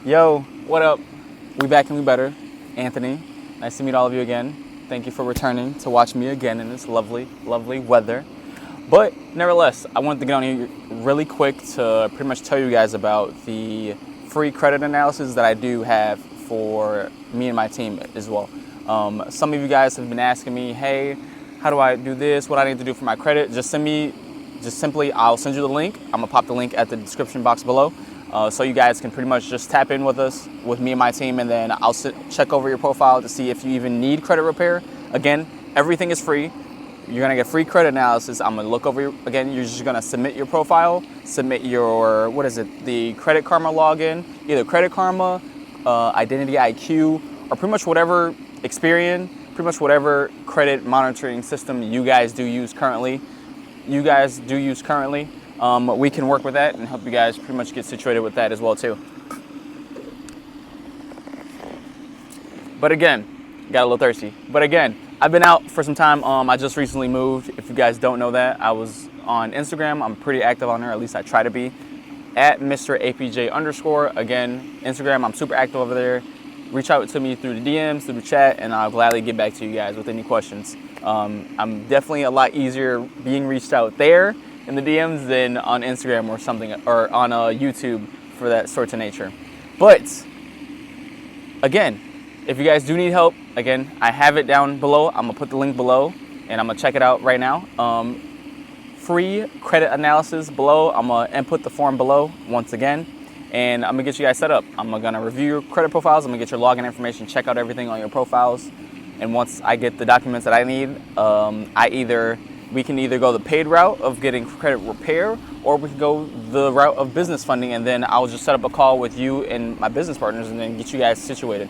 Yo, what up? We back and we better. Anthony, nice to meet all of you again. Thank you for returning to watch me again in this lovely, lovely weather. But nevertheless, I wanted to get on here really quick to pretty much tell you guys about the free credit analysis that I do have for me and my team as well. Some of you guys have been asking me, hey, how do I do this? What I need to do for my credit? Just simply, I'll send you the link. I'm gonna pop the link at the description box below. So you guys can pretty much just tap in with us, with me and my team, and then I'll check over your profile to see if you even need credit repair. Again, everything is free. You're gonna get free credit analysis. I'm gonna look over again, you're just gonna submit your profile, submit your, the Credit Karma login, either Credit Karma, Identity IQ, or pretty much whatever Experian, pretty much whatever credit monitoring system you guys do use currently. We can work with that and help you guys pretty much get situated with that as well too. But again, got a little thirsty. But again, I've been out for some time. I just recently moved. If you guys don't know that, I was on Instagram. I'm pretty active on there, at least I try to be, at Mr. APJ_. Again, Instagram, I'm super active over there. Reach out to me through the DMs, through the chat, and I'll gladly get back to you guys with any questions. I'm definitely a lot easier being reached out there in the DMs than on Instagram or something, or on YouTube for that sort of nature. But again, if you guys do need help, again, I have it down below. I'm gonna put the link below and I'm gonna check it out right now. Free credit analysis below. I'm gonna input the form below once again, and I'm gonna get you guys set up. I'm gonna review your credit profiles. I'm gonna get your login information, check out everything on your profiles. And once I get the documents that I need, we can either go the paid route of getting credit repair, or we can go the route of business funding, and then I'll just set up a call with you and my business partners and then get you guys situated.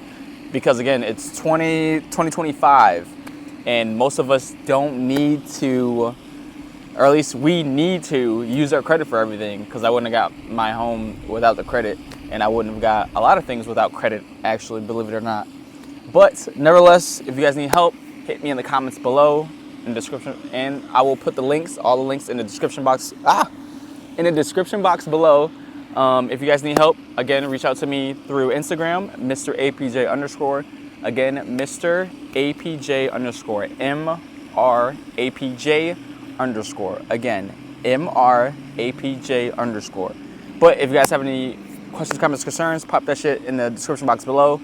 Because again, it's 2025, and most of us don't need to, or at least we need to use our credit for everything, because I wouldn't have got my home without the credit, and I wouldn't have got a lot of things without credit, actually, believe it or not. But nevertheless, if you guys need help, hit me in the comments below in the description, and I will put all the links in the description box. In the description box below. If you guys need help, again, reach out to me through Instagram, Mr. APJ_. Again, Mr. APJ_, MRAPJ_. Again, MRAPJ_. But if you guys have any questions, comments, concerns, pop that shit in the description box below.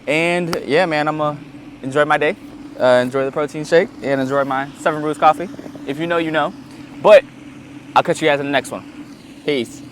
And yeah, man, I'm gonna enjoy my day, enjoy the protein shake, and enjoy my 7 Brews coffee. If you know, you know. But I'll catch you guys in the next one. Peace.